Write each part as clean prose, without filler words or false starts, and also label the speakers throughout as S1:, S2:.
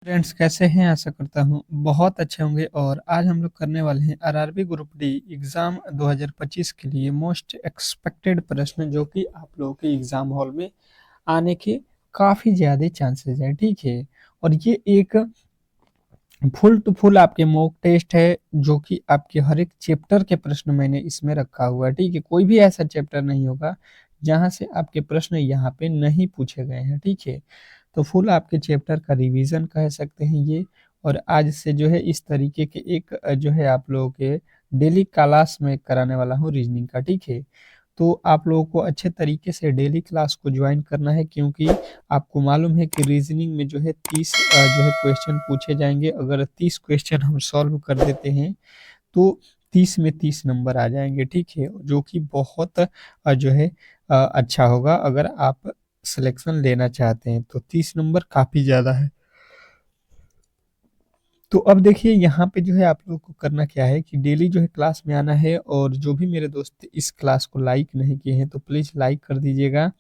S1: Friends कैसे हैं? आशा करता हूँ बहुत अच्छे होंगे। और आज हम लोग करने वाले हैं आरआरबी ग्रुप डी एग्ज़ाम 2025 के लिए मोस्ट एक्सपेक्टेड प्रश्न, जो कि आप लोगों के एग्ज़ाम हॉल में आने के काफ़ी ज़्यादा चांसेस हैं। ठीक है। और ये एक फुल टू फुल आपके मॉक टेस्ट है, जो कि आपके हर एक चैप्टर के प्रश्न मैंने इसमें रखा हुआ है। ठीक है। कोई भी ऐसा चैप्टर नहीं होगा जहाँ से आपके प्रश्न यहाँ पे नहीं पूछे गए हैं। ठीक है। तो फुल आपके चैप्टर का रिवीजन कह सकते हैं ये। और आज से जो है इस तरीके के एक जो है आप लोगों के डेली क्लास में कराने वाला हूँ रीजनिंग का। ठीक है। तो आप लोगों को अच्छे तरीके से डेली क्लास को ज्वाइन करना है, क्योंकि आपको मालूम है कि रीजनिंग में जो है 30 जो है क्वेश्चन पूछे जाएंगे। अगर 30 क्वेश्चन हम सॉल्व कर देते हैं तो 30 में 30 नंबर आ जाएंगे। ठीक है। जो कि बहुत जो है अच्छा होगा। अगर आप सिलेक्शन लेना चाहते हैं तो 30 नंबर काफ़ी ज़्यादा है। तो अब देखिए यहाँ पे जो है आप लोग को करना क्या है कि डेली जो है क्लास में आना है। और जो भी मेरे दोस्त इस क्लास को लाइक नहीं किए हैं तो प्लीज़ लाइक कर दीजिएगा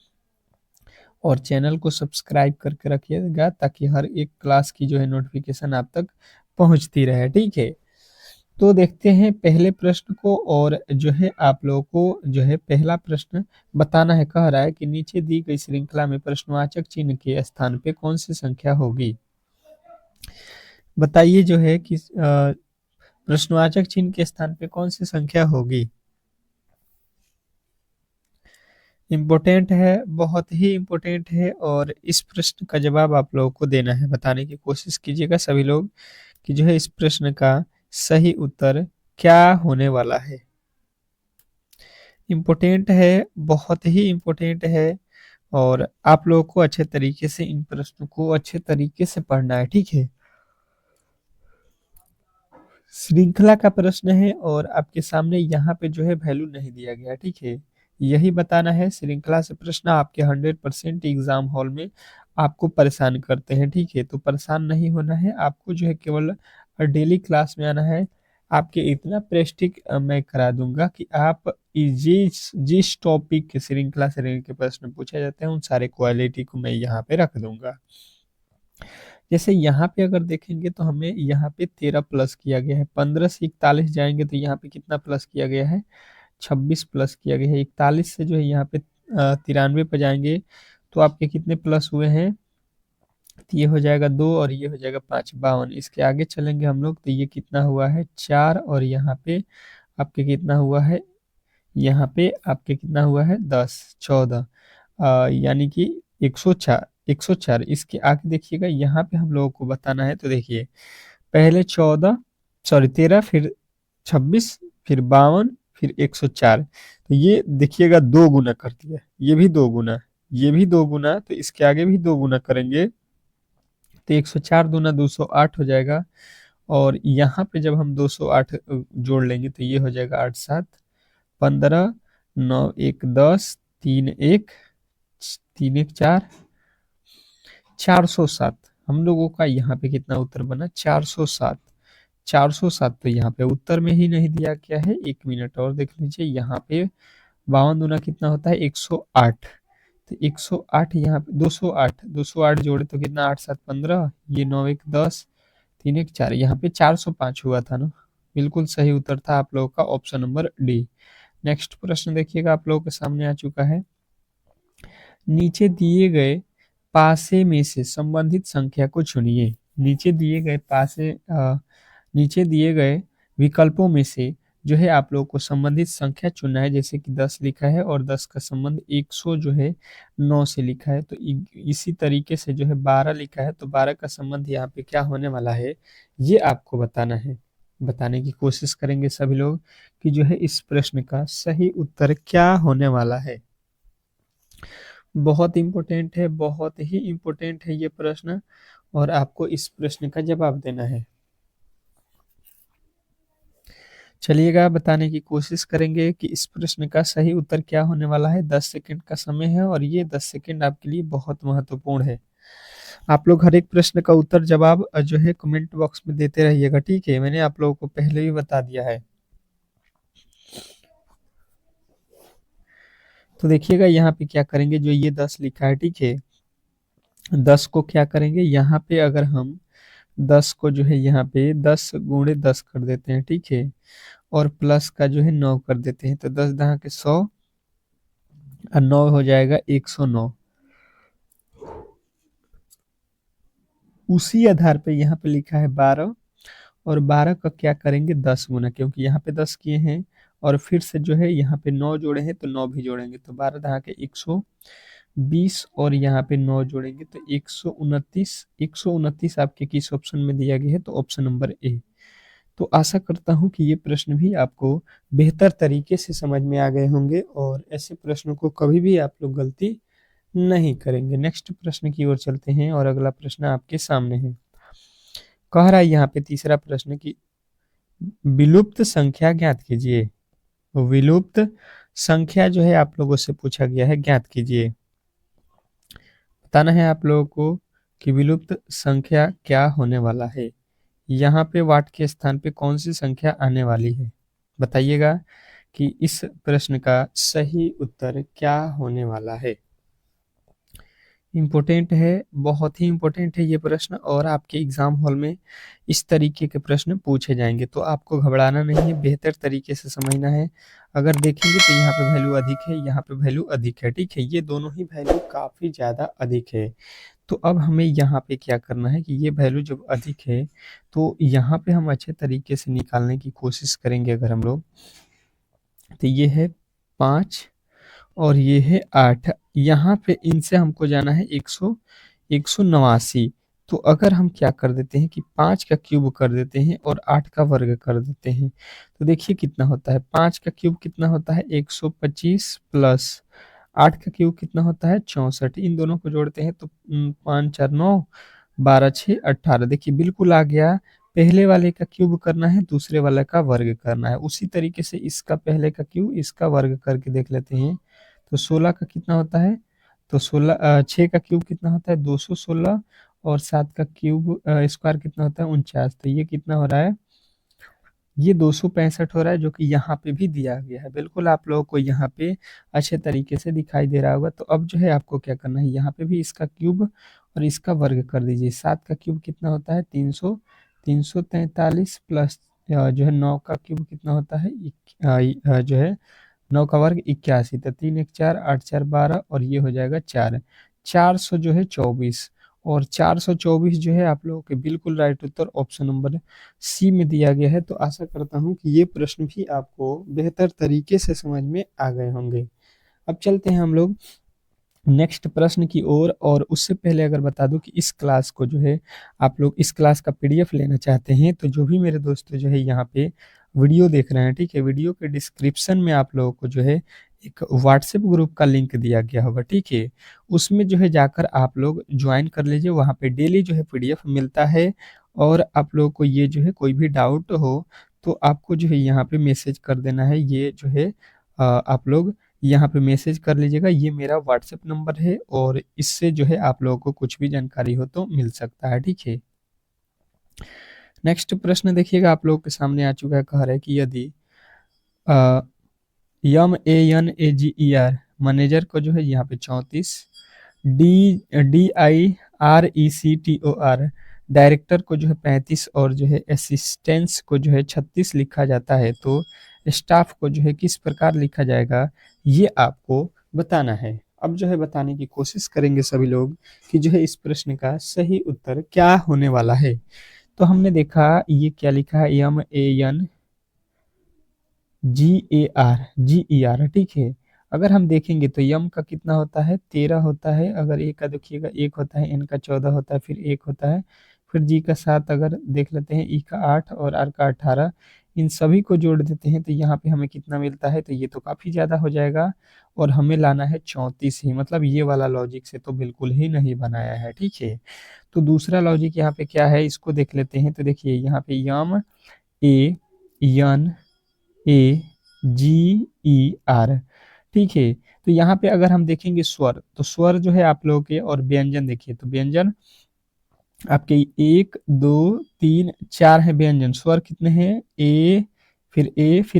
S1: और चैनल को सब्सक्राइब करके रखिएगा, ताकि हर एक क्लास की जो है नोटिफिकेशन आप तक पहुंचती रहे। ठीक है। तो देखते हैं पहले प्रश्न को। और जो है आप लोगों को जो है पहला प्रश्न बताना है। कह रहा है कि नीचे दी गई श्रृंखला में प्रश्नवाचक चिन्ह के स्थान पे कौन सी संख्या होगी। बताइए जो है कि प्रश्नवाचक चिन्ह के स्थान पे कौन सी संख्या होगी। इम्पोर्टेंट है, बहुत ही इम्पोर्टेंट है। और इस प्रश्न का जवाब आप लोगों को देना है। बताने की कोशिश कीजिएगा सभी लोग कि जो है इस प्रश्न का सही उत्तर क्या होने वाला है। इम्पोर्टेंट है, बहुत ही इम्पोर्टेंट है। और आप लोगों को अच्छे तरीके से इन प्रश्नों को अच्छे तरीके से पढ़ना है। ठीक है। श्रृंखला का प्रश्न है और आपके सामने यहाँ पे जो है वैल्यू नहीं दिया गया। ठीक है। यही बताना है। श्रृंखला से प्रश्न आपके 100% एग्जाम हॉल में आपको परेशान करते हैं। ठीक है। तो परेशान नहीं होना है आपको, जो है केवल डेली क्लास में आना है। आपके इतना प्रेस्टिक मैं करा दूंगा कि आप जिस जिस टॉपिक के श्रृंखला से रिलेटेड के प्रश्न पूछे जाते हैं उन सारे क्वालिटी को मैं यहाँ पे रख दूंगा। जैसे यहाँ पे अगर देखेंगे तो हमें यहाँ पे 13 प्लस किया गया है। 15 से 41 जाएंगे तो यहाँ पे कितना प्लस किया गया है? 26 प्लस किया गया है। 41 से जो है यहाँ पे 93 पे जाएंगे तो आपके कितने प्लस हुए हैं? तो ये हो जाएगा 2 और ये हो जाएगा 5, 52। इसके आगे चलेंगे हम लोग तो ये कितना हुआ है? 4। और यहाँ पे आपके कितना हुआ है? यहाँ पे आपके कितना हुआ है? 10, 14। यानी कि 104। 104। इसके आगे देखिएगा यहाँ पे हम लोगों को बताना है। तो देखिए पहले 14, सॉरी 13, फिर 26, फिर 52, फिर 104। तो ये देखिएगा 2 गुना कर दिया। ये भी 2 गुना, ये भी 2 गुना, तो इसके आगे भी 2 गुना करेंगे तो 104 दूना 208 हो जाएगा। और यहाँ पे जब हम 208 जोड़ लेंगे तो ये हो जाएगा 8 7 15, 9 1 10, 3 1, 3 1 4, 407। हम लोगों का यहाँ पे कितना उत्तर बना? 407। 407 तो यहाँ पे उत्तर में ही नहीं दिया गया है। 1 मिनट और देख लीजिए। यहाँ पे 52 दूना कितना होता है? 108। तो 108 यहाँ पे 208, 208 जोड़े तो कितना? 8 7 15, ये 9 1 10, 3 1 4। यहाँ पे 405 हुआ था ना। बिल्कुल सही उत्तर था आप लोगों का ऑप्शन नंबर डी। नेक्स्ट प्रश्न देखिएगा आप लोगों के सामने आ चुका है। नीचे दिए गए पासे में से संबंधित संख्या को चुनिए। नीचे दिए गए नीचे दिए गए विकल्पों में से जो है आप लोगों को संबंधित संख्या चुनना है। जैसे कि 10 लिखा है और 10 का संबंध 100 जो है 9 से लिखा है। तो इसी तरीके से जो है 12 लिखा है तो 12 का संबंध यहाँ पे क्या होने वाला है, ये आपको बताना है। बताने की कोशिश करेंगे सभी लोग कि जो है इस प्रश्न का सही उत्तर क्या होने वाला है। बहुत इम्पोर्टेंट है, बहुत ही इम्पोर्टेंट है ये प्रश्न। और आपको इस प्रश्न का जवाब देना है। चलिएगा बताने की कोशिश करेंगे कि इस प्रश्न का सही उत्तर क्या होने वाला है। 10 सेकंड का समय है और ये 10 सेकंड आपके लिए बहुत महत्वपूर्ण है। आप लोग हर एक प्रश्न का उत्तर जवाब जो है कमेंट बॉक्स में देते रहिएगा। ठीक है। मैंने आप लोगों को पहले ही बता दिया है। तो देखिएगा यहाँ पे क्या करेंगे, जो ये 10 लिखा है। ठीक है। 10 को क्या करेंगे, यहाँ पे अगर हम 10 को जो है यहाँ पे 10 गुणे 10 कर देते हैं, ठीक है, और प्लस का जो है 9 कर देते हैं, तो 10 दहा के 100 और 9 हो जाएगा 109। उसी आधार पे यहाँ पे लिखा है 12, और 12 का क्या करेंगे 10 गुना, क्योंकि यहाँ पे 10 किए हैं और फिर से जो है यहाँ पे 9 जोड़े हैं तो 9 भी जोड़ेंगे, तो 12 दहा के 120 और यहाँ पे 9 जोड़ेंगे तो 129। 129 आपके किस ऑप्शन में दिया गया है, तो ऑप्शन नंबर ए। तो आशा करता हूँ कि ये प्रश्न भी आपको बेहतर तरीके से समझ में आ गए होंगे और ऐसे प्रश्नों को कभी भी आप लोग गलती नहीं करेंगे। नेक्स्ट प्रश्न की ओर चलते हैं और अगला प्रश्न आपके सामने है। कह रहा है यहाँ पे तीसरा प्रश्न कि विलुप्त संख्या ज्ञात कीजिए। विलुप्त संख्या जो है आप लोगों से पूछा गया है, ज्ञात कीजिए। बताना है आप लोगों को कि विलुप्त संख्या क्या होने वाला है। यहाँ पे वाट के स्थान पे कौन सी संख्या आने वाली है, बताइएगा कि इस प्रश्न का सही उत्तर क्या होने वाला है। इम्पोर्टेंट है, बहुत ही इम्पोर्टेंट है ये प्रश्न, और आपके एग्जाम हॉल में इस तरीके के प्रश्न पूछे जाएंगे, तो आपको घबराना नहीं है, बेहतर तरीके से समझना है। अगर देखेंगे तो यहाँ पे वैल्यू अधिक है, यहाँ पे वैल्यू अधिक है, ठीक है, ये दोनों ही वैल्यू काफ़ी ज़्यादा अधिक है। तो अब हमें यहाँ पे क्या करना है कि ये वैल्यू जब अधिक है तो यहाँ पे हम अच्छे तरीके से निकालने की कोशिश करेंगे। अगर हम लोग, तो ये है 5 और ये है 8, यहाँ पे इनसे हमको जाना है 189। तो अगर हम क्या कर देते हैं कि 5 का क्यूब कर देते हैं और 8 का वर्ग कर देते हैं, तो देखिए कितना होता है। 5 का क्यूब कितना होता है 125 प्लस 8 का क्यूब कितना होता है 64। इन दोनों को जोड़ते हैं तो 5 4 9, 12 6 18। देखिए बिल्कुल आ गया। पहले वाले का क्यूब करना है, दूसरे वाले का वर्ग करना है। उसी तरीके से इसका पहले का क्यूब इसका वर्ग करके देख लेते हैं। तो 16 का कितना होता है, तो 6 का क्यूब कितना होता है 216, और 7 का क्यूब स्क्वायर कितना होता है 49। तो ये कितना हो रहा है, ये 265 हो रहा है, जो कि यहाँ पे भी दिया गया है। बिल्कुल आप लोगों को यहाँ पे अच्छे तरीके से दिखाई दे रहा होगा। तो अब जो है आपको क्या करना है, यहाँ पे भी इसका क्यूब और इसका वर्ग कर दीजिए। 7 का क्यूब कितना होता है 343 प्लस जो है 9 का क्यूब कितना होता है जो है 9 का वर्ग 81। तो 3 1 4 8 4 12 और ये हो जाएगा 4, 400 जो है 24, और 424 जो है आप लोगों के बिल्कुल राइट उत्तर ऑप्शन नंबर सी में दिया गया है। तो आशा करता हूँ कि ये प्रश्न भी आपको बेहतर तरीके से समझ में आ गए होंगे। अब चलते हैं हम लोग नेक्स्ट प्रश्न की ओर, और उससे पहले अगर बता दूं कि इस क्लास को जो है आप लोग इस क्लास का पीडीएफ लेना चाहते हैं, तो जो भी मेरे दोस्तों जो है यहाँ पे वीडियो देख रहे हैं, ठीक है, वीडियो के डिस्क्रिप्शन में आप लोगों को जो है एक व्हाट्सएप ग्रुप का लिंक दिया गया होगा, ठीक है, उसमें जो है जाकर आप लोग ज्वाइन कर लीजिए। वहाँ पे डेली जो है पीडीएफ मिलता है, और आप लोगों को ये जो है कोई भी डाउट हो तो आपको जो है यहाँ पे मैसेज कर देना है। ये जो है आप लोग यहाँ पे मैसेज कर लीजिएगा, ये मेरा व्हाट्सएप नंबर है, और इससे जो है आप लोगों को कुछ भी जानकारी हो तो मिल सकता है, ठीक है। नेक्स्ट प्रश्न देखिएगा आप लोगों के सामने आ चुका है। कह रहा है कि यदि MANAGER मैनेजर को जो है यहाँ पे 34, DIRECTOR डायरेक्टर को जो है 35 और जो है असिस्टेंट्स को जो है 36 लिखा जाता है, तो स्टाफ को जो है किस प्रकार लिखा जाएगा, ये आपको बताना है। अब जो है बताने की कोशिश करेंगे सभी लोग कि जो है इस प्रश्न का सही उत्तर क्या होने वाला है। तो हमने देखा ये क्या लिखा है, MANGER, ठीक है। अगर हम देखेंगे तो यम का कितना होता है 13 होता है, अगर ए का देखिएगा 1 होता है, एन का 14 होता है, फिर 1 होता है, फिर जी का 7, अगर देख लेते हैं ई का 8 और आर का 18। इन सभी को जोड़ देते हैं तो यहाँ पे हमें कितना मिलता है, तो ये तो काफ़ी ज़्यादा हो जाएगा, और हमें लाना है 34 ही, मतलब ये वाला लॉजिक से तो बिल्कुल ही नहीं बनाया है, ठीक है। तो दूसरा लॉजिक यहाँ पे क्या है, इसको देख लेते हैं। तो देखिए यहाँ पे यम ANAGER, ठीक है। तो यहाँ पे अगर हम देखेंगे स्वर, तो स्वर जो है आप लोगों के, और व्यंजन देखिए, तो व्यंजन आपके 1 2 3 4 है व्यंजन। स्वर कितने हैं, ए फिर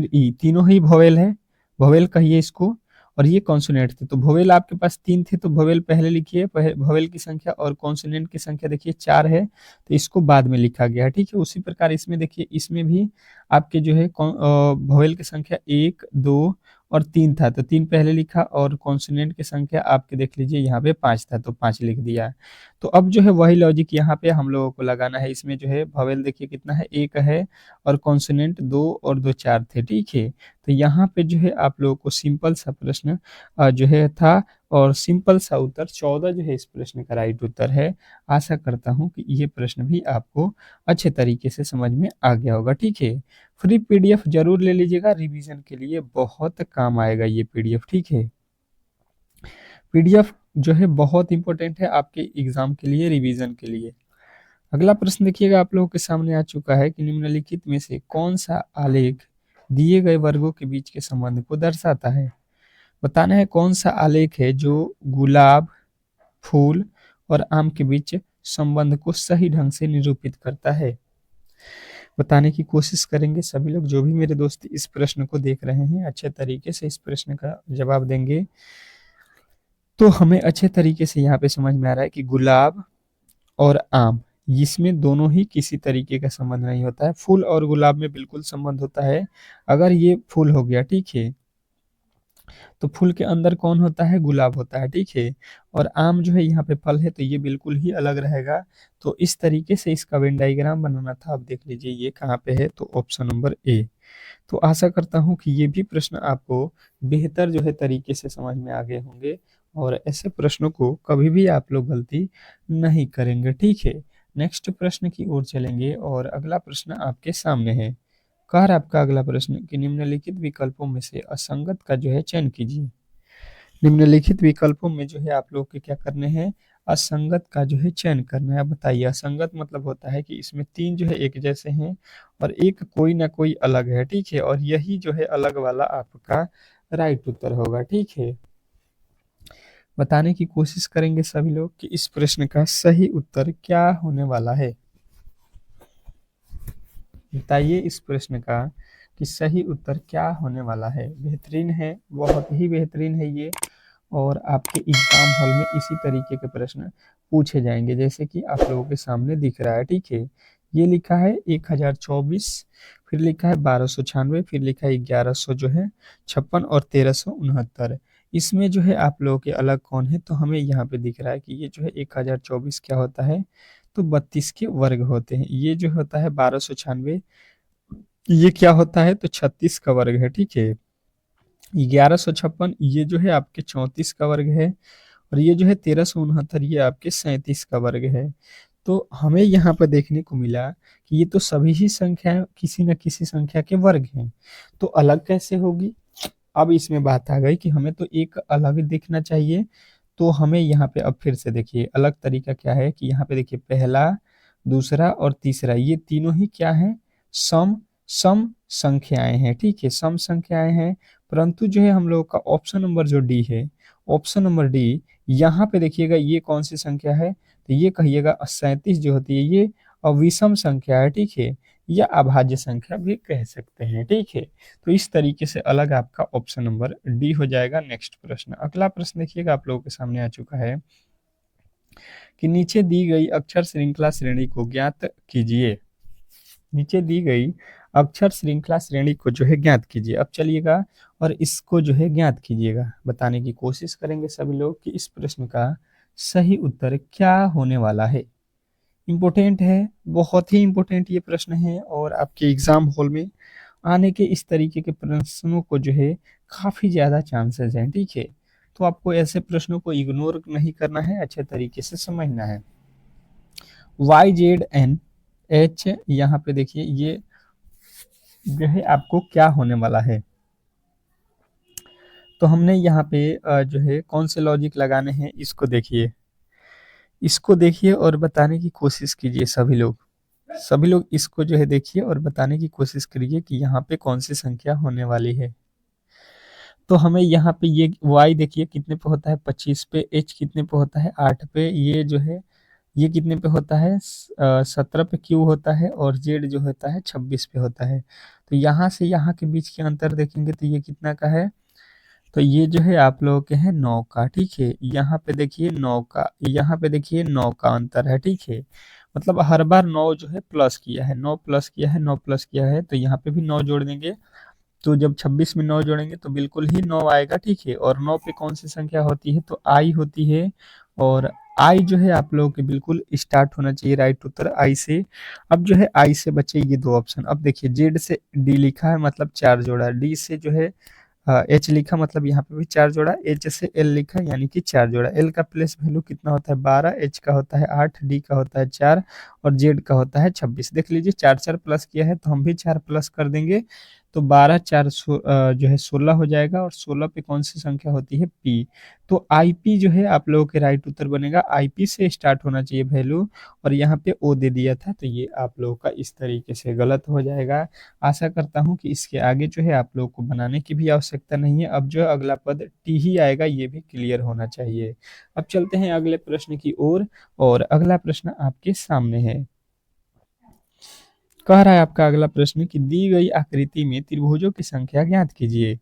S1: ई, तीनों ही भोवेल है, भोवेल कहिए इसको। और ये कॉन्सोनेंट थे। तो वोवेल आपके पास 3 थे, तो वोवेल पहले लिखिए, वोवेल की संख्या, और कॉन्सोनेंट की संख्या देखिए 4 है, तो इसको बाद में लिखा गया है, ठीक है। उसी प्रकार इसमें देखिए, इसमें भी आपके जो है वोवेल की संख्या 1, 2 और 3 था, तो 3 पहले लिखा, और कॉन्सोनेंट की संख्या आपके देख लीजिए यहाँ पे 5 था, तो 5 लिख दिया। तो अब जो है वही लॉजिक यहाँ पे हम लोगों को लगाना है। इसमें जो है वोवेल देखिए कितना है, 1 है, और कॉन्सोनेंट 2 और 2 4 थे, ठीक है। तो यहाँ पे जो है आप लोगों को सिंपल सा प्रश्न जो है था, और सिंपल सा उत्तर 14 जो है इस प्रश्न का राइट उत्तर है। आशा करता हूँ कि ये प्रश्न भी आपको अच्छे तरीके से समझ में आ गया होगा, ठीक है। फ्री पीडीएफ जरूर ले लीजिएगा, रिवीजन के लिए बहुत काम आएगा ये पीडीएफ, ठीक है। पीडीएफ जो है बहुत इंपॉर्टेंट है आपके एग्जाम के लिए, रिवीजन के लिए। अगला प्रश्न देखिएगा, आप लोगों के सामने आ चुका है कि निम्नलिखित में से कौन सा आलेख दिए गए वर्गों के बीच के संबंध को दर्शाता है। बताना है कौन सा आलेख है जो गुलाब, फूल और आम के बीच संबंध को सही ढंग से निरूपित करता है। बताने की कोशिश करेंगे सभी लोग, जो भी मेरे दोस्त इस प्रश्न को देख रहे हैं, अच्छे तरीके से इस प्रश्न का जवाब देंगे, तो हमें अच्छे तरीके से यहाँ पे समझ में आ रहा है कि गुलाब और आम, इसमें दोनों ही किसी तरीके का संबंध नहीं होता है। फूल और गुलाब में बिल्कुल संबंध होता है। अगर ये फूल हो गया, ठीक है, तो फूल के अंदर कौन होता है, गुलाब होता है, ठीक है। और आम जो है यहाँ पे फल है, तो ये बिल्कुल ही अलग रहेगा। तो इस तरीके से इसका वेन डायग्राम बनाना था। आप देख लीजिए ये कहाँ पे है, तो ऑप्शन नंबर ए। तो आशा करता हूँ कि ये भी प्रश्न आपको बेहतर जो है तरीके से समझ में आ गए होंगे, और ऐसे प्रश्नों को कभी भी आप लोग गलती नहीं करेंगे, ठीक है। नेक्स्ट प्रश्न की ओर चलेंगे, और अगला प्रश्न आपके सामने है। कह रहा आपका अगला प्रश्न कि निम्नलिखित विकल्पों में से असंगत का जो है चयन कीजिए। निम्नलिखित विकल्पों में जो है आप लोग के क्या करने हैं, असंगत का जो है चयन करना है। बताइए, असंगत मतलब होता है कि इसमें 3 जो है एक जैसे हैं, और एक कोई ना कोई अलग है, ठीक है। और यही जो है अलग वाला आपका राइट उत्तर होगा, ठीक है। बताने की कोशिश करेंगे सभी लोग कि इस प्रश्न का सही उत्तर क्या होने वाला है। बताइए इस प्रश्न का कि सही उत्तर क्या होने वाला है। बेहतरीन है, बहुत ही बेहतरीन है ये, और आपके एग्जाम हॉल में इसी तरीके के प्रश्न पूछे जाएंगे, जैसे कि आप लोगों के सामने दिख रहा है, ठीक है। ये लिखा है 1024, फिर लिखा है 1296, फिर लिखा है 1100 जो है 56, और 1369। इसमें जो है आप लोगों के अलग कौन है, तो हमें यहाँ पे दिख रहा है कि ये जो है 1024 क्या होता है, तो 32 के वर्ग होते हैं। ये जो होता है 1296, ये क्या होता है, तो 36 का वर्ग है, ठीक है। 1156 ये जो है आपके 34 का वर्ग है, और ये जो है 1369 ये आपके 37 का वर्ग है। तो हमें यहाँ पर देखने को मिला कि ये तो सभी ही संख्याएं किसी न किसी संख्या के वर्ग हैं, तो अलग कैसे होगी। अब इसमें बात आ गई कि हमें तो एक अलग देखना चाहिए। तो हमें यहाँ पे अब फिर से देखिए, अलग तरीका क्या है कि यहाँ पे देखिए, पहला, दूसरा और तीसरा, ये तीनों ही क्या है, सम सम संख्याएं हैं, ठीक है, सम संख्याएं हैं। परंतु जो है हम लोग का ऑप्शन नंबर जो डी है, ऑप्शन नंबर डी, यहाँ पे देखिएगा ये कौन सी संख्या है, तो ये कहिएगा 37 जो होती है, ये अविषम संख्या है, ठीक है, या अभाज्य संख्या भी कह सकते हैं, ठीक है। तो इस तरीके से अलग आपका ऑप्शन नंबर डी हो जाएगा। नेक्स्ट प्रश्न, अगला प्रश्न देखिएगा आप लोगों के सामने आ चुका है कि नीचे दी गई अक्षर श्रृंखला श्रेणी को ज्ञात कीजिए। नीचे दी गई अक्षर श्रृंखला श्रेणी को जो है ज्ञात कीजिए। अब चलिएगा और इसको जो है ज्ञात कीजिएगा। बताने की कोशिश करेंगे सभी लोग कि इस प्रश्न का सही उत्तर क्या होने वाला है। इम्पोर्टेंट है, बहुत ही इम्पोर्टेंट ये प्रश्न है, और आपके एग्जाम हॉल में आने के इस तरीके के प्रश्नों को जो है काफी ज्यादा चांसेस हैं, ठीक है। तो आपको ऐसे प्रश्नों को इग्नोर नहीं करना है, अच्छे तरीके से समझना है। YZNH, यहाँ पे देखिए ये जो है आपको क्या होने वाला है। तो हमने यहाँ पे जो है कौन से लॉजिक लगाने हैं, इसको देखिए, इसको देखिए और बताने की कोशिश कीजिए सभी लोग। सभी लोग इसको जो है देखिए और बताने की कोशिश करिए कि यहाँ पे कौन सी संख्या होने वाली है। तो हमें यहाँ पे ये y देखिए कितने पे होता है, 25 पे, h कितने पे होता है, 8 पे, ये जो है ये कितने पे होता है, 17 पे q होता है, और z जो होता है 26 पे होता है। तो यहाँ से यहाँ के बीच के अंतर देखेंगे तो ये कितना का है, तो ये जो है आप लोगों के हैं 9 का, ठीक है। यहाँ पे देखिए 9 का, यहाँ पे देखिए 9 का अंतर है, ठीक है। मतलब हर बार 9 जो है प्लस किया है, 9 प्लस किया है, 9 प्लस किया है, तो यहाँ पे भी 9 जोड़ देंगे। तो जब 26 में 9 जोड़ेंगे तो बिल्कुल ही 9 आएगा, ठीक है। और 9 पे कौन सी संख्या होती है, तो आई होती है। और आई जो है आप लोगों के बिल्कुल स्टार्ट होना चाहिए राइट उत्तर आई से। अब जो है आई से बचे ये दो ऑप्शन। अब देखिए जेड से डी लिखा है मतलब 4 जोड़ा, डी से जो है एच लिखा मतलब यहाँ पे भी 4 जोड़ा, एच से एल लिखा यानी कि 4 जोड़ा। एल का प्लेस वैल्यू कितना होता है 12, एच का होता है 8, डी का होता है 4 और जेड का होता है 26। देख लीजिए 4 4 प्लस किया है तो हम भी 4 प्लस कर देंगे। तो 12 4 जो है 16 हो जाएगा। और 16 पे कौन सी संख्या होती है पी। तो आईपी जो है आप लोगों के राइट उत्तर बनेगा, आईपी से स्टार्ट होना चाहिए वैल्यू। और यहाँ पे ओ दे दिया था तो ये आप लोगों का इस तरीके से गलत हो जाएगा। आशा करता हूँ कि इसके आगे जो है आप लोगों को बनाने की भी आवश्यकता नहीं है। अब जो है अगला पद टी ही आएगा, ये भी क्लियर होना चाहिए। अब चलते हैं अगले प्रश्न की ओर। और अगला प्रश्न आपके सामने है। कह रहा है आपका अगला प्रश्न कि दी गई आकृति में त्रिभुजों की संख्या ज्ञात कीजिए।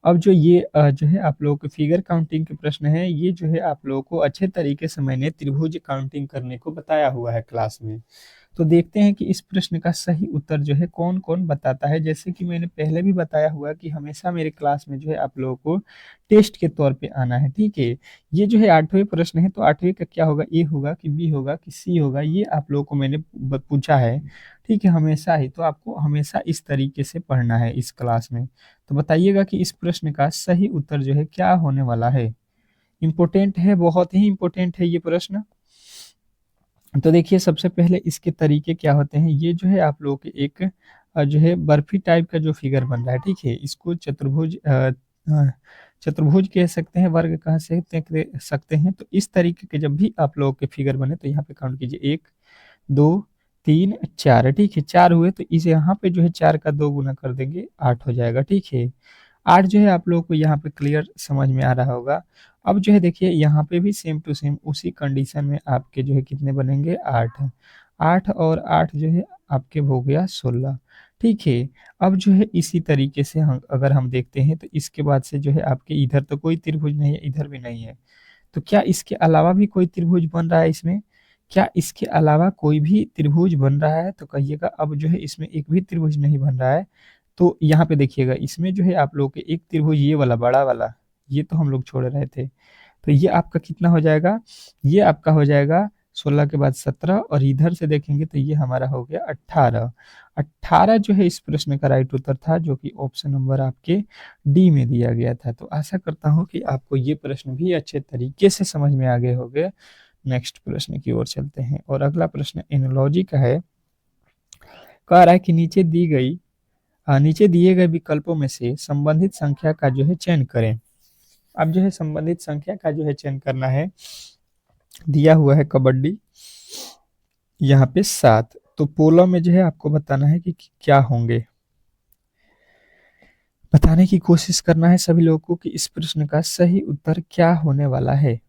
S1: अब जो ये जो है आप लोगों के फिगर काउंटिंग के प्रश्न है, ये जो है आप लोगों को अच्छे तरीके से मैंने त्रिभुज काउंटिंग करने को बताया हुआ है क्लास में। तो देखते हैं कि इस प्रश्न का सही उत्तर जो है कौन कौन बताता है। जैसे कि मैंने पहले भी बताया हुआ कि हमेशा मेरे क्लास में जो है आप लोगों को टेस्ट के तौर पे आना है, ठीक है। ये जो है 8वें प्रश्न है, तो 8वें का क्या होगा, ए होगा कि बी होगा कि सी होगा, ये आप लोगों को मैंने पूछा है, ठीक है, हमेशा ही। तो आपको हमेशा इस तरीके से पढ़ना है इस क्लास में। तो बताइएगा कि इस प्रश्न का सही उत्तर जो है क्या होने वाला है। इम्पोर्टेंट है, बहुत ही इम्पोर्टेंट है ये प्रश्न। तो देखिए सबसे पहले इसके तरीके क्या होते हैं। ये जो है आप लोगों के एक जो है बर्फी टाइप का जो फिगर बन रहा है, ठीक है। इसको चतुर्भुज चतुर्भुज कह सकते हैं, वर्ग कह सकते हैं। तो इस तरीके के जब भी आप लोगों के फिगर बने तो यहाँ पे काउंट कीजिए 1 2 3 4, ठीक है। 4 हुए तो इसे यहाँ पे जो है 4 का 2 गुना कर देंगे, 8 हो जाएगा, ठीक है। 8 जो है आप लोगों को यहाँ पे क्लियर समझ में आ रहा होगा। अब जो है देखिए यहाँ पे भी सेम टू सेम उसी कंडीशन में आपके जो है कितने बनेंगे 8। 8 और 8 जो है आपके हो गया 16, ठीक है। अब जो है इसी तरीके से हम अगर हम देखते हैं तो इसके बाद से जो है आपके इधर तो कोई त्रिभुज नहीं है, इधर भी नहीं है। तो क्या इसके अलावा भी कोई त्रिभुज बन रहा है इसमें, क्या इसके अलावा कोई भी त्रिभुज बन रहा है, तो कहिएगा। अब जो है इसमें एक भी त्रिभुज नहीं बन रहा है। तो यहाँ पे देखिएगा इसमें जो है आप लोगों के एक त्रिभुज ये वाला बड़ा वाला, ये तो हम लोग छोड़ रहे थे। तो ये आपका कितना हो जाएगा, ये आपका हो जाएगा 16 के बाद 17 और इधर से देखेंगे तो ये हमारा हो गया 18। 18 जो है इस प्रश्न का राइट उत्तर था, जो कि ऑप्शन नंबर आपके डी में दिया गया था। तो आशा करता हूँ कि आपको ये प्रश्न भी अच्छे तरीके से समझ में आ गए होंगे। नेक्स्ट प्रश्न की ओर चलते हैं और अगला प्रश्न एनोलॉजी का है। कह रहा है कि नीचे दिए गए विकल्पों में से संबंधित संख्या का जो है चयन करें। अब जो है संबंधित संख्या का जो है चयन करना है। दिया हुआ है कबड्डी, यहाँ पे 7। तो पोलो में जो है आपको बताना है कि क्या होंगे। बताने की कोशिश करना है सभी लोगों को कि इस प्रश्न का सही उत्तर क्या होने वाला है।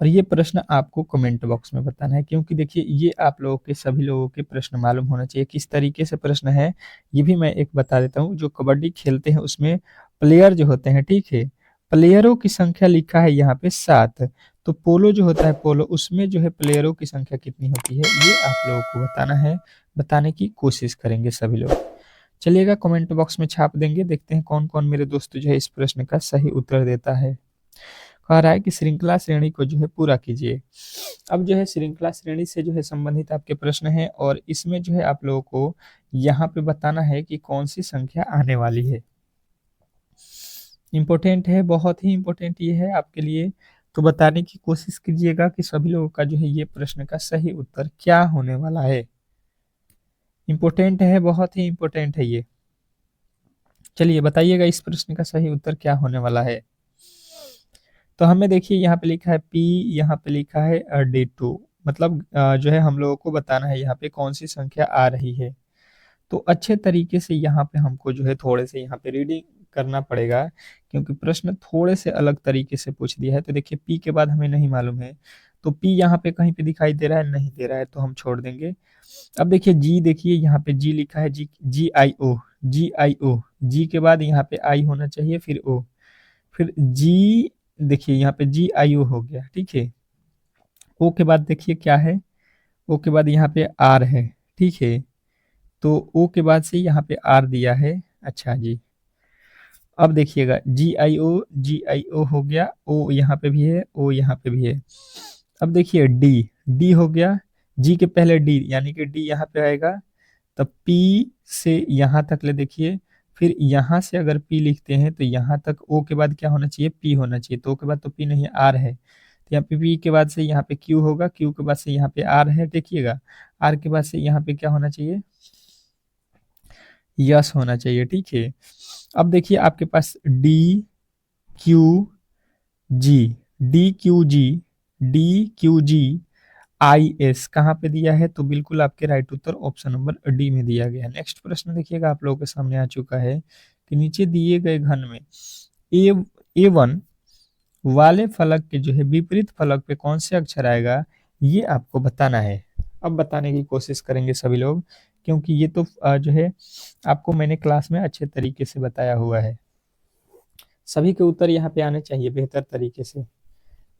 S1: और ये प्रश्न आपको कमेंट बॉक्स में बताना है, क्योंकि देखिए ये आप लोगों के सभी लोगों के प्रश्न मालूम होना चाहिए किस तरीके से प्रश्न है। ये भी मैं एक बता देता हूँ। जो कबड्डी खेलते हैं उसमें प्लेयर जो होते हैं, ठीक है, प्लेयरों की संख्या लिखा है यहाँ पे 7। तो पोलो जो होता है पोलो, उसमें जो है प्लेयरों की संख्या कितनी होती है, ये आप लोगों को बताना है। बताने की कोशिश करेंगे सभी लोग। चलिएगा कमेंट बॉक्स में छाप देंगे, देखते हैं कौन कौन मेरे दोस्त जो है इस प्रश्न का सही उत्तर देता है। कह रहा है कि श्रृंखला श्रेणी को जो है पूरा कीजिए। अब जो है श्रृंखला श्रेणी से जो है संबंधित आपके प्रश्न है और इसमें जो है आप लोगों को यहाँ पे बताना है कि कौन सी संख्या आने वाली है। इम्पोर्टेंट है, बहुत ही इम्पोर्टेंट ये है आपके लिए। तो बताने की कोशिश कीजिएगा कि सभी लोगों का जो है ये प्रश्न का सही उत्तर क्या होने वाला है। इम्पोर्टेंट है, बहुत ही इम्पोर्टेंट है ये। चलिए बताइएगा इस प्रश्न का सही उत्तर क्या होने वाला है। तो हमें देखिए यहाँ पे लिखा है पी, यहाँ पे लिखा है D2। मतलब जो है हम लोगों को बताना है यहाँ पे कौन सी संख्या आ रही है। तो अच्छे तरीके से यहाँ पे हमको जो है थोड़े से यहाँ पे रीडिंग करना पड़ेगा, क्योंकि प्रश्न थोड़े से अलग तरीके से पूछ दिया है। तो देखिए पी के बाद हमें नहीं मालूम है, तो पी यहाँ पे कहीं पे दिखाई दे रहा है, नहीं दे रहा है, तो हम छोड़ देंगे। अब देखिए जी, देखिए यहाँ पे जी लिखा है, जी GIO, GIO, जी के बाद यहाँ पे आई होना चाहिए, फिर ओ, फिर जी, देखिए यहाँ पे GIO हो गया, ठीक है। ओ के बाद देखिए क्या है, ओ के बाद यहाँ पे आर है, ठीक है। तो ओ के बाद से यहाँ पे आर दिया है, अच्छा जी। अब देखिएगा GIO हो गया, ओ यहाँ पे भी है, ओ यहाँ पे भी है। अब देखिए डी, डी हो गया, जी के पहले डी यानी कि डी यहाँ पे आएगा, तब पी से यहाँ तक ले देखिए, फिर यहाँ से अगर पी लिखते हैं तो यहाँ तक ओ के बाद क्या होना चाहिए, पी होना चाहिए, तो ओ के बाद तो पी नहीं है, आर है, तो यहाँ पे पी के बाद से यहाँ पे क्यू होगा, क्यू के बाद से यहाँ पे आर है, देखिएगा आर के बाद से यहाँ पे क्या होना चाहिए, यस होना चाहिए, ठीक है। अब देखिए आपके पास D Q G, D Q G, D Q G I S कहाँ पे दिया है, तो बिल्कुल आपके राइट उत्तर ऑप्शन नंबर डी में दिया गया है। नेक्स्ट प्रश्न देखिएगा आप लोगों के सामने आ चुका है कि नीचे दिए गए घन में ए A1 वाले फलक के जो है विपरीत फलक पे कौन से अक्षर आएगा, ये आपको बताना है। अब बताने की कोशिश करेंगे सभी लोग, क्योंकि ये तो जो है आपको मैंने क्लास में अच्छे तरीके से बताया हुआ है। सभी के उत्तर यहाँ पे आने चाहिए बेहतर तरीके से।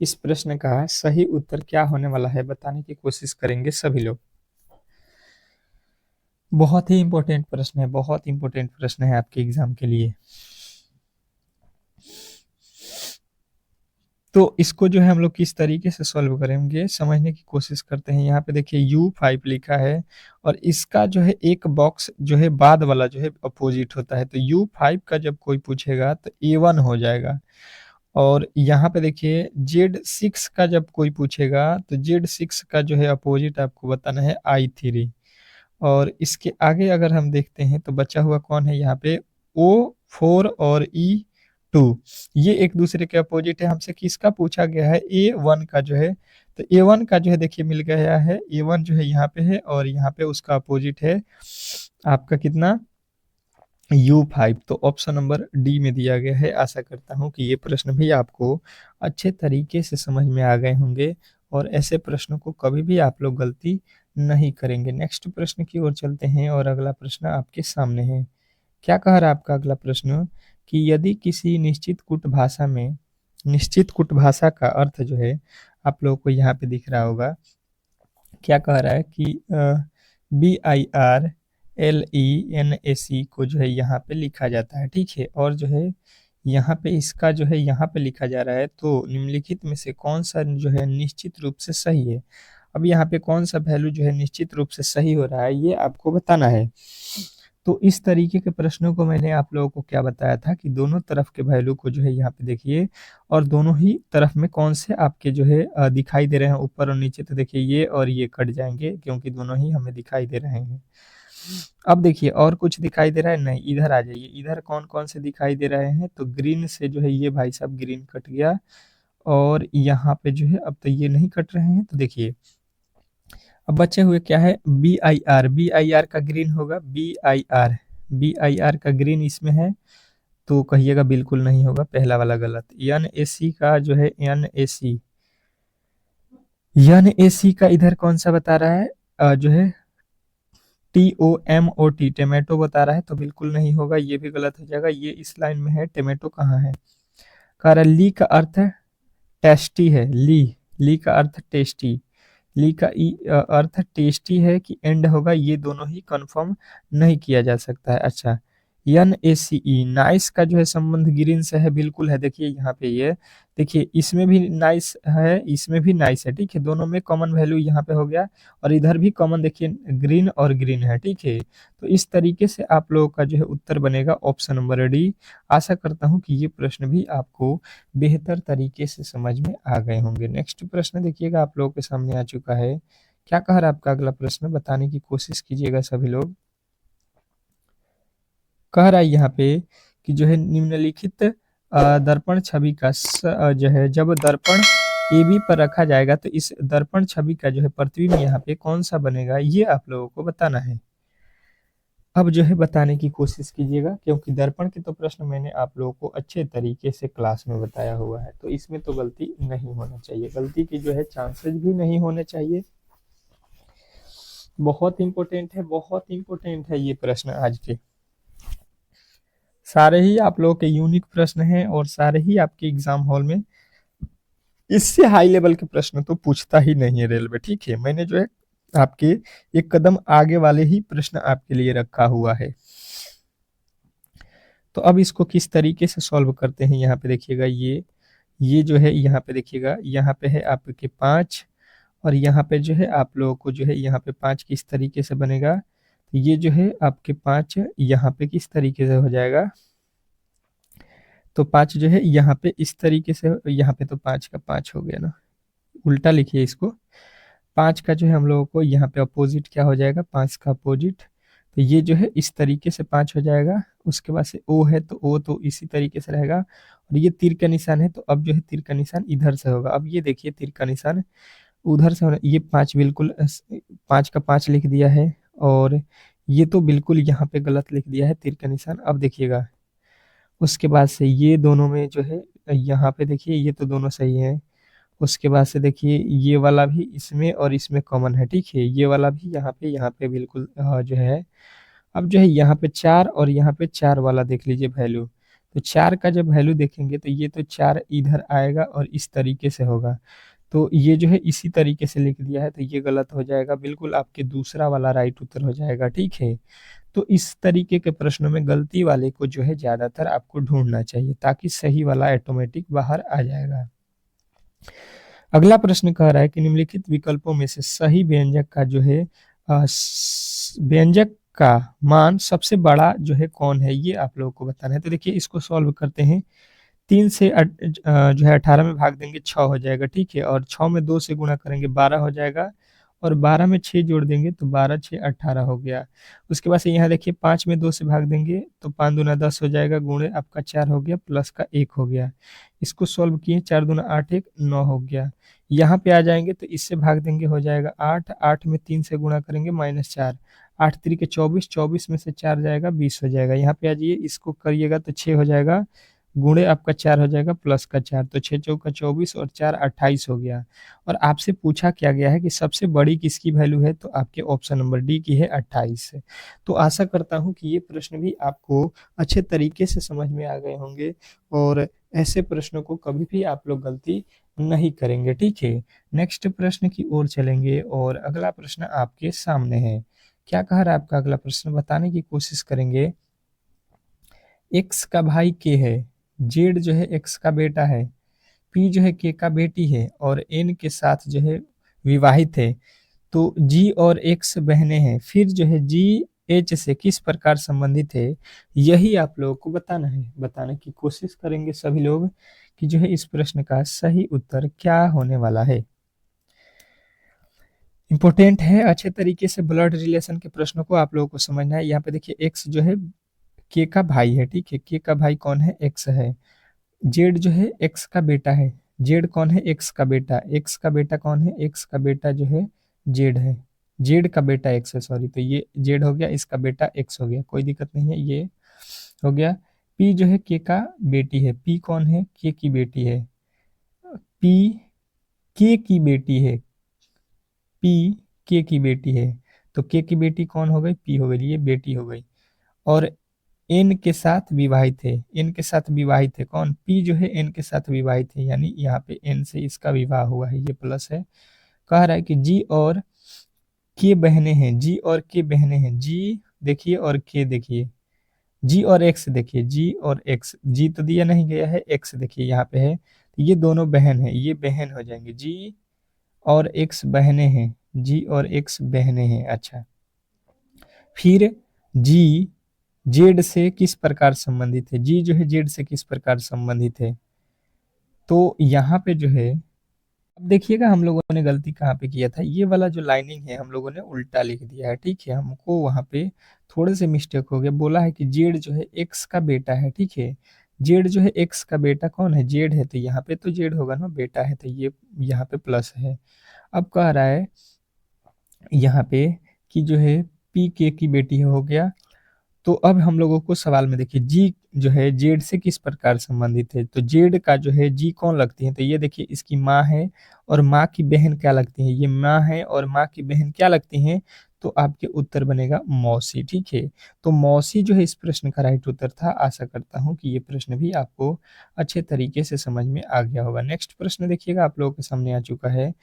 S1: इस प्रश्न का सही उत्तर क्या होने वाला है बताने की कोशिश करेंगे सभी लोग। बहुत ही इंपॉर्टेंट प्रश्न है, बहुत इंपॉर्टेंट प्रश्न है आपके एग्जाम के लिए। तो इसको जो है हम लोग किस तरीके से सॉल्व करेंगे समझने की कोशिश करते हैं। यहाँ पे देखिए U5 लिखा है और इसका जो है एक बॉक्स जो है बाद वाला जो है अपोजिट होता है, तो U5 का जब कोई पूछेगा तो A1 हो जाएगा। और यहाँ पे देखिए Z6 का जब कोई पूछेगा तो Z6 का जो है अपोजिट आपको बताना है I3। और इसके आगे अगर हम देखते हैं तो बचा हुआ कौन है, यहाँ पे O4 और E2, ये एक दूसरे के अपोजिट है। हमसे किसका पूछा गया है, A1 का जो है, तो A1 का जो है देखिए मिल गया है, A1 जो है यहाँ पे है और यहाँ पे उसका अपोजिट है आपका कितना, U5। तो ऑप्शन नंबर डी में दिया गया है। आशा करता हूँ कि ये प्रश्न भी आपको अच्छे तरीके से समझ में आ गए होंगे और ऐसे प्रश्नों को कभी भी आप लोग गलती नहीं करेंगे। नेक्स्ट प्रश्न की ओर चलते हैं और अगला प्रश्न आपके सामने है। क्या कह रहा है आपका अगला प्रश्न कि यदि किसी निश्चित कुट भाषा में, निश्चित कुट भाषा का अर्थ जो है आप लोगों को यहाँ पे दिख रहा होगा, क्या कह रहा है कि BIRLENAC को जो है यहाँ पे लिखा जाता है, ठीक है। और जो है यहाँ पे इसका जो है यहाँ पे लिखा जा रहा है, तो निम्नलिखित में से कौन सा जो है निश्चित रूप से सही है। अब यहाँ पे कौन सा वैल्यू जो है निश्चित रूप से सही हो रहा है ये आपको बताना है। तो इस तरीके के प्रश्नों को मैंने आप लोगों को क्या बताया था कि दोनों तरफ के वैल्यू को जो है यहाँ पे देखिए और दोनों ही तरफ में कौन से आपके जो है दिखाई दे रहे हैं ऊपर और नीचे, तो देखिए ये और ये कट जाएंगे क्योंकि दोनों ही हमें दिखाई दे रहे हैं। अब देखिए और कुछ दिखाई दे रहा है, नहीं, इधर आ जाइए, इधर कौन कौन से दिखाई दे रहे हैं, तो ग्रीन से जो है ये भाई साहब ग्रीन कट गया और यहाँ पे जो है अब तो ये नहीं कट रहे हैं, तो देखिए अब बचे हुए क्या है, BIR का ग्रीन होगा, BIR का ग्रीन इसमें है, तो कहिएगा बिल्कुल नहीं होगा, पहला वाला गलत। NAC का जो है NAC का इधर कौन सा बता रहा है, जो है TOMOT टोमेटो बता रहा है, तो बिल्कुल नहीं होगा, ये भी गलत हो जाएगा, ये इस लाइन में है, टोमेटो कहाँ है। कह रहा ली का अर्थ टेस्टी है, ली का अर्थ टेस्टी, ली का अर्थ टेस्टी है कि एंड होगा, ये दोनों ही कंफर्म नहीं किया जा सकता है। अच्छा, NACE नाइस का जो है संबंध ग्रीन से है, बिल्कुल है, देखिए यहाँ पे ये देखिए इसमें भी नाइस है, इसमें भी नाइस है, ठीक है, दोनों में कॉमन वैल्यू यहाँ पे हो गया और इधर भी कॉमन देखिए ग्रीन और ग्रीन है, ठीक है। तो इस तरीके से आप लोगों का जो है उत्तर बनेगा ऑप्शन नंबर डी। आशा करता हूँ कि ये प्रश्न भी आपको बेहतर तरीके से समझ में आ गए होंगे। नेक्स्ट प्रश्न देखिएगा आप लोगों के सामने आ चुका है। क्या कह रहा है आपका अगला प्रश्न, बताने की कोशिश कीजिएगा सभी लोग। कह रहा है यहाँ पे कि जो है निम्नलिखित दर्पण छवि का जो है जब दर्पण AB पर रखा जाएगा तो इस दर्पण छवि का जो है प्रतिबिंब यहाँ पे कौन सा बनेगा, ये आप लोगों को बताना है। अब जो है बताने की कोशिश कीजिएगा, क्योंकि दर्पण के तो प्रश्न मैंने आप लोगों को अच्छे तरीके से क्लास में बताया हुआ है, तो इसमें तो गलती नहीं होना चाहिए, गलती की जो है चांसेस भी नहीं होने चाहिए। बहुत इंपॉर्टेंट है, बहुत इंपॉर्टेंट है ये प्रश्न आज के। सारे ही आप लोगों के यूनिक प्रश्न हैं और सारे ही आपके एग्जाम हॉल में इससे हाई लेवल के प्रश्न तो पूछता ही नहीं है रेलवे, ठीक है। मैंने जो है आपके एक कदम आगे वाले ही प्रश्न आपके लिए रखा हुआ है। तो अब इसको किस तरीके से सॉल्व करते हैं, यहाँ पे देखिएगा, ये जो है यहाँ पे देखिएगा, यहाँ पे है आपके 5 और यहाँ पे जो है आप लोगों को जो है यहाँ पे 5 किस तरीके से बनेगा, तो ये जो है आपके 5 यहाँ पे किस तरीके से हो जाएगा, तो 5 जो है यहाँ पे इस तरीके से, यहाँ पे तो 5 का 5 हो गया ना, उल्टा लिखिए इसको। 5 का जो है हम लोगों को यहाँ पे अपोजिट क्या हो जाएगा, 5 का अपोजिट, तो ये जो है इस तरीके से 5 हो जाएगा। उसके बाद से ओ है तो ओ तो इसी तरीके से रहेगा, और ये तीर का निशान है तो अब जो है तीर का निशान इधर से होगा। अब ये देखिए तीर का निशान उधर से होना, ये 5 बिल्कुल 5 का 5 लिख दिया है, और ये तो बिल्कुल यहाँ पे गलत लिख दिया है तीर का निशान। अब देखिएगा उसके बाद से ये दोनों में जो है यहाँ पे देखिए ये तो दोनों सही है। उसके बाद से देखिए ये वाला भी इसमें और इसमें कॉमन है, ठीक है, ये वाला भी यहाँ पे बिल्कुल जो है। अब जो है यहाँ पे 4 और यहाँ पे 4 वाला देख लीजिए वैल्यू, तो 4 का जब वैल्यू देखेंगे तो ये तो 4 इधर आएगा और इस तरीके से होगा, तो ये जो है इसी तरीके से लिख दिया है तो ये गलत हो जाएगा, बिल्कुल आपके दूसरा वाला राइट उत्तर हो जाएगा, ठीक है। तो इस तरीके के प्रश्नों में गलती वाले को जो है ज्यादातर आपको ढूंढना चाहिए ताकि सही वाला ऑटोमेटिक बाहर आ जाएगा। अगला प्रश्न कह रहा है कि निम्नलिखित विकल्पों में से सही व्यंजक का जो है व्यंजक का मान सबसे बड़ा जो है कौन है, ये आप लोगों को बताना है। तो देखिए इसको सॉल्व करते हैं। 3 से जो है 18 में भाग देंगे 6 हो जाएगा, ठीक है, और 6 में 2 से गुणा करेंगे 12 हो जाएगा, और 12 में 6 जोड़ देंगे तो 12 6 18 हो गया। उसके बाद से यहाँ देखिए 5 में 2 से भाग देंगे तो 5 दूना 10 हो जाएगा, गुणे आपका 4 हो गया, प्लस का 1 हो गया। इसको सॉल्व किए, 4 दूना 8 1 9 हो गया। यहाँ पे आ जाएंगे तो इससे भाग देंगे हो जाएगा 8, 8 में 3 से गुणा करेंगे -4, 8 3 के 24, 24 में से 4 जाएगा 20 हो जाएगा। यहाँ पे आ जाइए, इसको करिएगा तो 6 हो जाएगा, गुणे आपका 4 हो जाएगा, प्लस का 4, तो 6 चौका 24 और 4 28 हो गया। और आपसे पूछा क्या गया है कि सबसे बड़ी किसकी वैल्यू है, तो आपके ऑप्शन नंबर डी की है 28 है। तो आशा करता हूं कि ये प्रश्न भी आपको अच्छे तरीके से समझ में आ गए होंगे, और ऐसे प्रश्नों को कभी भी आप लोग गलती नहीं करेंगे, ठीक है। नेक्स्ट प्रश्न की ओर चलेंगे और अगला प्रश्न आपके सामने है। क्या कह रहा है आपका अगला प्रश्न, बताने की कोशिश करेंगे। एक्स का भाई के है, जेड जो है एक्स का बेटा है, पी जो है के का बेटी है, और एन के साथ जो है विवाहित है, तो जी और एक्स बहनें हैं, फिर जो है जी एच से किस प्रकार संबंधित है, यही आप लोगों को बताना है। बताने की कोशिश करेंगे सभी लोग कि जो है इस प्रश्न का सही उत्तर क्या होने वाला है। इंपॉर्टेंट है, अच्छे तरीके से ब्लड रिलेशन के प्रश्नों को आप लोगों को समझना है। यहाँ पे देखिए एक्स जो है के का भाई है, ठीक है, के का भाई कौन है, एक्स है। जेड जो है एक्स का बेटा है, जेड कौन है, एक्स का बेटा, एक्स का बेटा कौन है, एक्स का बेटा जो है जेड है, जेड का बेटा एक्स है, सॉरी, तो ये जेड हो गया, इसका बेटा एक्स हो गया, कोई दिक्कत नहीं है, ये हो गया। पी जो है के का बेटी है, पी कौन है, के की बेटी है, पी के की बेटी है, पी के की बेटी है, तो के की बेटी कौन हो गई, पी हो गई, ये बेटी हो गई। और एन के साथ विवाहित है, एन के साथ विवाहित है कौन, पी जो है एन के साथ विवाहित है, यानी यहाँ पे एन से इसका विवाह हुआ है, ये प्लस है। कह रहा है कि जी और के बहनें हैं, जी और के बहनें हैं, जी देखिए और के देखिए, जी और एक्स देखिए, जी और एक्स, जी तो दिया नहीं गया है, एक्स देखिए यहाँ पे है, तो ये दोनों बहन है, ये बहन हो जाएंगे, जी और एक्स बहनें हैं, जी और एक्स बहनें हैं। अच्छा, फिर जी जेड से किस प्रकार संबंधित है, जी जो है जेड से किस प्रकार संबंधित है, तो यहाँ पे जो है अब देखिएगा हम लोगों ने गलती कहाँ पे किया था, ये वाला जो लाइनिंग है हम लोगों ने उल्टा लिख दिया है, ठीक है, हमको वहाँ पे थोड़े से मिस्टेक हो गया, बोला है कि जेड जो है एक्स का बेटा है, ठीक है, जेड जो है एक्स का बेटा कौन है, जेड है, तो यहाँ पे तो जेड होगा ना, बेटा है तो ये यहाँ पे प्लस है। अब कह रहा है यहाँ पे कि जो है पी के की बेटी हो गया, तो अब हम लोगों को सवाल में देखिए जी जो है जेड से किस प्रकार संबंधित है, तो जेड का जो है जी कौन लगती है, तो ये देखिए इसकी माँ है, और माँ की बहन क्या लगती है, ये माँ है और माँ की बहन क्या लगती हैं, तो आपके उत्तर बनेगा मौसी। ठीक है, तो मौसी जो है इस प्रश्न का राइट उत्तर था। आशा करता हूँ कि ये प्रश्न भी आपको अच्छे तरीके से समझ में आ गया होगा। नेक्स्ट प्रश्न देखिएगा, आप लोगों के सामने आ चुका है।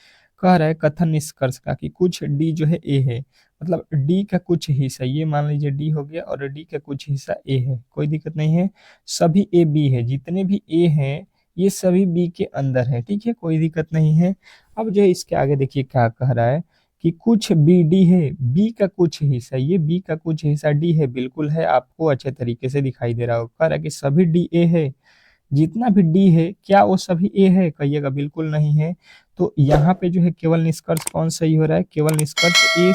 S1: कह रहा है कथन निष्कर्ष का कि कुछ डी जो है ए है, मतलब डी का कुछ हिस्सा, ये मान लीजिए डी हो गया और डी का कुछ हिस्सा ए है, कोई दिक्कत नहीं है। सभी ए बी है, जितने भी ए हैं ये सभी बी के अंदर है। ठीक है, कोई दिक्कत नहीं है। अब जो है इसके आगे देखिए क्या कह रहा है कि कुछ बी डी है, बी का कुछ हिस्सा, ये बी का कुछ हिस्सा डी है, बिल्कुल है, आपको अच्छे तरीके से दिखाई दे रहा होगा। कह रहा है कि सभी डी ए है, जितना भी डी है क्या वो सभी ए है, कहिएगा बिल्कुल नहीं है। तो यहाँ पे जो है केवल निष्कर्ष कौन सही हो रहा है, केवल निष्कर्ष ए,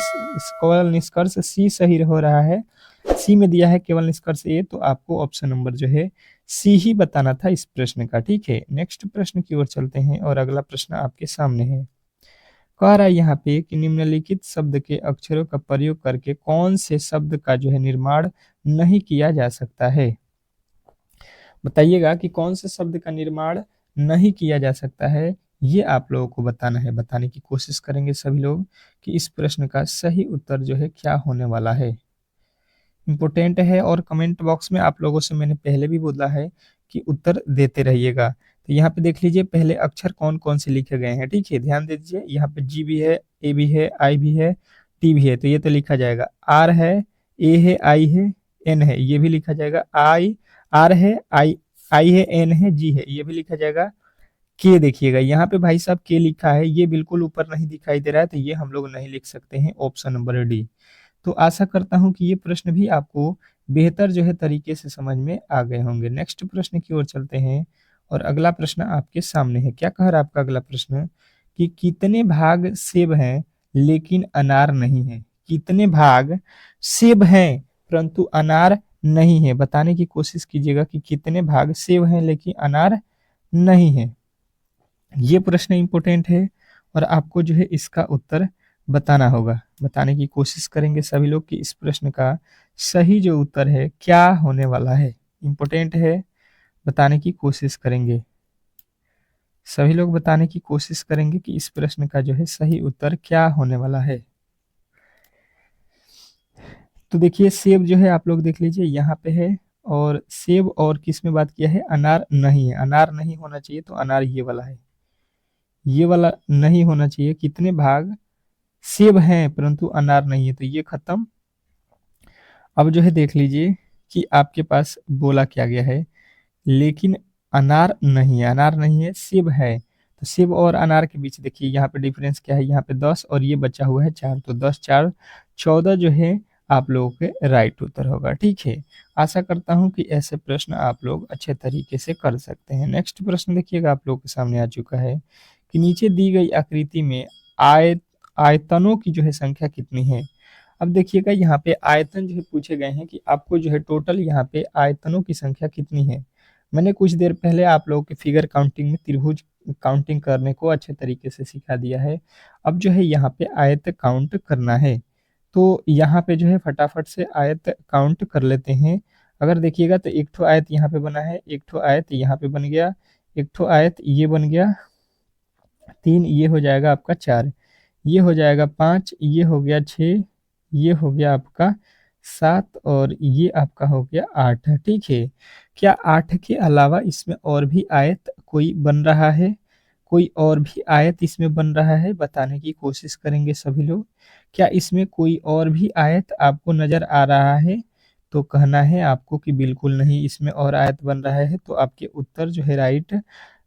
S1: केवल निष्कर्ष सी सही हो रहा है। सी में दिया है केवल निष्कर्ष ए, तो आपको ऑप्शन नंबर जो है सी ही बताना था इस प्रश्न का। ठीक है, नेक्स्ट प्रश्न की ओर चलते हैं और अगला प्रश्न आपके सामने है। कह रहा है यहाँ पे कि निम्नलिखित शब्द के अक्षरों का प्रयोग करके कौन से शब्द का जो है निर्माण नहीं किया जा सकता है। बताइएगा कि कौन से शब्द का निर्माण नहीं किया जा सकता है, ये आप लोगों को बताना है। बताने की कोशिश करेंगे सभी लोग कि इस प्रश्न का सही उत्तर जो है क्या होने वाला है। इम्पोर्टेंट है और कमेंट बॉक्स में आप लोगों से मैंने पहले भी बोला है कि उत्तर देते रहिएगा। तो यहाँ पे देख लीजिए पहले अक्षर कौन कौन से लिखे गए हैं। ठीक है, ध्यान दे दीजिए, यहाँ पे जी भी है, ए भी है, आई भी है, टी भी है, तो ये तो लिखा जाएगा। आर है, ए है, आई है, एन है, ये भी लिखा जाएगा। आई आर है, आई है, एन है, जी है, ये भी लिखा जाएगा। के देखिएगा यहाँ पे भाई साहब के लिखा है, ये बिल्कुल ऊपर नहीं दिखाई दे रहा है, तो ये हम लोग नहीं लिख सकते हैं, ऑप्शन नंबर डी। तो आशा करता हूं कि ये प्रश्न भी आपको बेहतर जो है तरीके से समझ में आ गए होंगे। नेक्स्ट प्रश्न की ओर चलते हैं और अगला प्रश्न आपके सामने है। क्या कह रहा है आपका अगला प्रश्न कि कितने भाग सेब हैं लेकिन अनार नहीं है। कितने भाग सेब हैं परंतु अनार नहीं है, बताने की कोशिश कीजिएगा कि कितने भाग सेब हैं लेकिन अनार नहीं है। ये प्रश्न इंपॉर्टेंट है और आपको जो है इसका उत्तर बताना होगा। बताने की कोशिश करेंगे सभी लोग कि इस प्रश्न का सही जो उत्तर है क्या होने वाला है। इंपॉर्टेंट है, बताने की कोशिश करेंगे सभी लोग, बताने की कोशिश करेंगे कि इस प्रश्न का जो है सही उत्तर क्या होने वाला है। तो देखिए सेब जो है आप लोग देख लीजिए यहाँ पे है, और सेब और किस में बात किया है, अनार नहीं है। अनार नहीं होना चाहिए, तो अनार ये वाला है, ये वाला नहीं होना चाहिए। कितने भाग सेब हैं परंतु अनार नहीं है, तो ये खत्म। अब जो है देख लीजिए कि आपके पास बोला क्या गया है, लेकिन अनार नहीं है। अनार नहीं है, सेब है, तो सेब और अनार के बीच देखिए यहाँ पे डिफरेंस क्या है, यहाँ पे 10 और ये बचा हुआ है 4, तो 10 4 14 जो है आप लोगों के राइट उत्तर होगा। ठीक है, आशा करता हूँ कि ऐसे प्रश्न आप लोग अच्छे तरीके से कर सकते हैं। नेक्स्ट प्रश्न देखिएगा आप लोगों के सामने आ चुका है कि नीचे दी गई आकृति में आयतनों की जो है संख्या कितनी है। अब देखिएगा यहाँ पे आयतन जो है पूछे गए हैं कि आपको जो है टोटल यहाँ पे आयतनों की संख्या कितनी है। मैंने कुछ देर पहले आप लोगों के फिगर काउंटिंग में त्रिभुज काउंटिंग करने को अच्छे तरीके से सिखा दिया है। अब जो है यहाँ पे आयत काउंट करना है, तो यहाँ पे जो है फटाफट से आयत काउंट कर लेते हैं। अगर देखिएगा तो एक ठो आयत यहाँ पे बना है, एक ठो आयत यहाँ पे बन गया, एक ठो आयत ये बन गया 3, ये हो जाएगा आपका 4, ये हो जाएगा 5, ये हो गया 6, ये हो गया आपका 7 और ये आपका हो गया 8। ठीक है, क्या 8 के अलावा इसमें और भी आयत कोई बन रहा है, कोई और भी आयत इसमें बन रहा है, बताने की कोशिश करेंगे सभी लोग। क्या इसमें कोई और भी आयत आपको नजर आ रहा है, तो कहना है आपको कि बिल्कुल नहीं, इसमें और आयत बन रहा है, तो आपके उत्तर जो है राइट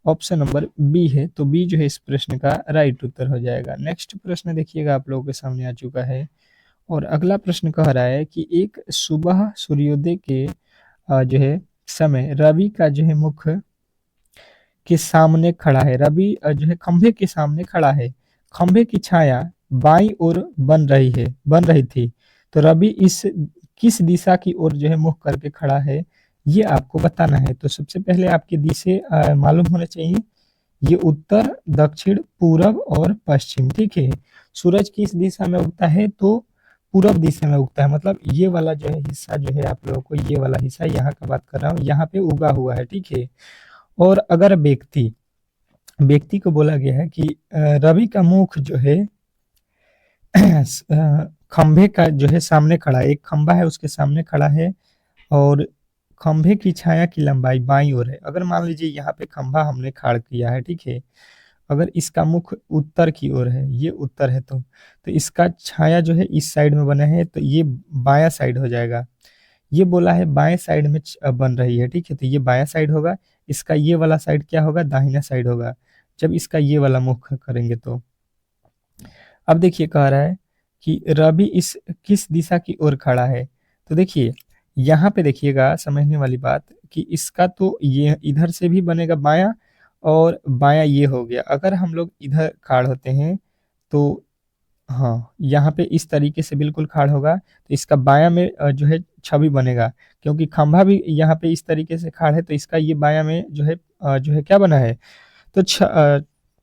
S1: ऑप्शन नंबर बी है, तो बी जो है इस प्रश्न का राइट उत्तर हो जाएगा। नेक्स्ट प्रश्न देखिएगा आप लोगों के सामने आ चुका है और अगला प्रश्न कह रहा है कि एक सुबह सूर्योदय के जो है समय रवि का जो है मुख के सामने खड़ा है। रवि जो है खंभे के सामने खड़ा है, खंभे की छाया बाईं ओर बन रही थी, तो रवि इस किस दिशा की ओर जो है मुख करके खड़ा है, ये आपको बताना है। तो सबसे पहले आपके दिशे मालूम होने चाहिए, ये उत्तर, दक्षिण, पूरब और पश्चिम। ठीक है, सूरज किस दिशा में उगता है, तो पूरब दिशा में उगता है, मतलब ये वाला जो है हिस्सा जो है आप लोगों को, ये वाला हिस्सा यहाँ का बात कर रहा हूँ, यहाँ पे उगा हुआ है। ठीक है, और अगर व्यक्ति को बोला गया है कि रवि का मुख जो है खंभे का जो है सामने खड़ा है, एक खंभा है उसके सामने खड़ा है और खंभे की छाया की लंबाई बाईं ओर है। अगर मान लीजिए यहाँ पे खंभा हमने खड़ा किया है, ठीक है, अगर इसका मुख उत्तर की ओर है, ये उत्तर है, तो इसका छाया जो है इस साइड में बना है, तो ये बायां साइड हो जाएगा। ये बोला है बाएं साइड में बन रही है, ठीक है, तो ये बायां साइड होगा। इसका ये वाला साइड क्या होगा, दाहिना साइड होगा, जब इसका ये वाला मुख करेंगे तो। अब देखिए कह रहा है कि रवि इस किस दिशा की ओर खड़ा है। तो देखिए यहाँ पे देखिएगा समझने वाली बात कि इसका तो ये इधर से भी बनेगा बायां, और बायां ये हो गया। अगर हम लोग इधर खाड़ होते हैं तो हाँ, यहाँ पे इस तरीके से बिल्कुल खाड़ होगा, तो इसका बायां में जो है छवि बनेगा, क्योंकि खंभा भी यहाँ पे इस तरीके से खाड़ है, तो इसका ये बायां में जो है क्या बना है, तो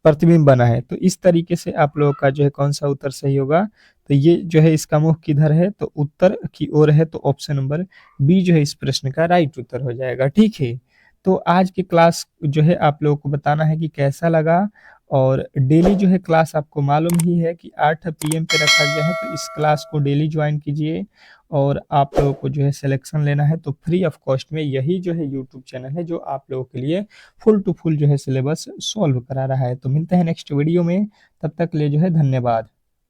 S1: प्रतिबिंब बना है। तो इस तरीके से आप लोगों का जो है कौन सा उत्तर सही होगा। तो ये जो है इसका मुख किधर है, तो उत्तर की ओर है, तो ऑप्शन नंबर बी जो है इस प्रश्न का राइट उत्तर हो जाएगा, ठीक है। तो आज की क्लास जो है आप लोगों को बताना है कि कैसा लगा। और डेली जो है क्लास आपको मालूम ही है कि 8 PM पे रखा गया है, तो इस क्लास को डेली ज्वाइन कीजिए। और आप लोगों को जो है सिलेक्शन लेना है तो फ्री ऑफ कॉस्ट में यही जो है यूट्यूब चैनल है जो आप लोगों के लिए फुल टू फुल जो है सिलेबस सॉल्व करा रहा है। तो मिलते हैं नेक्स्ट वीडियो में, तब तक ले जो है धन्यवाद।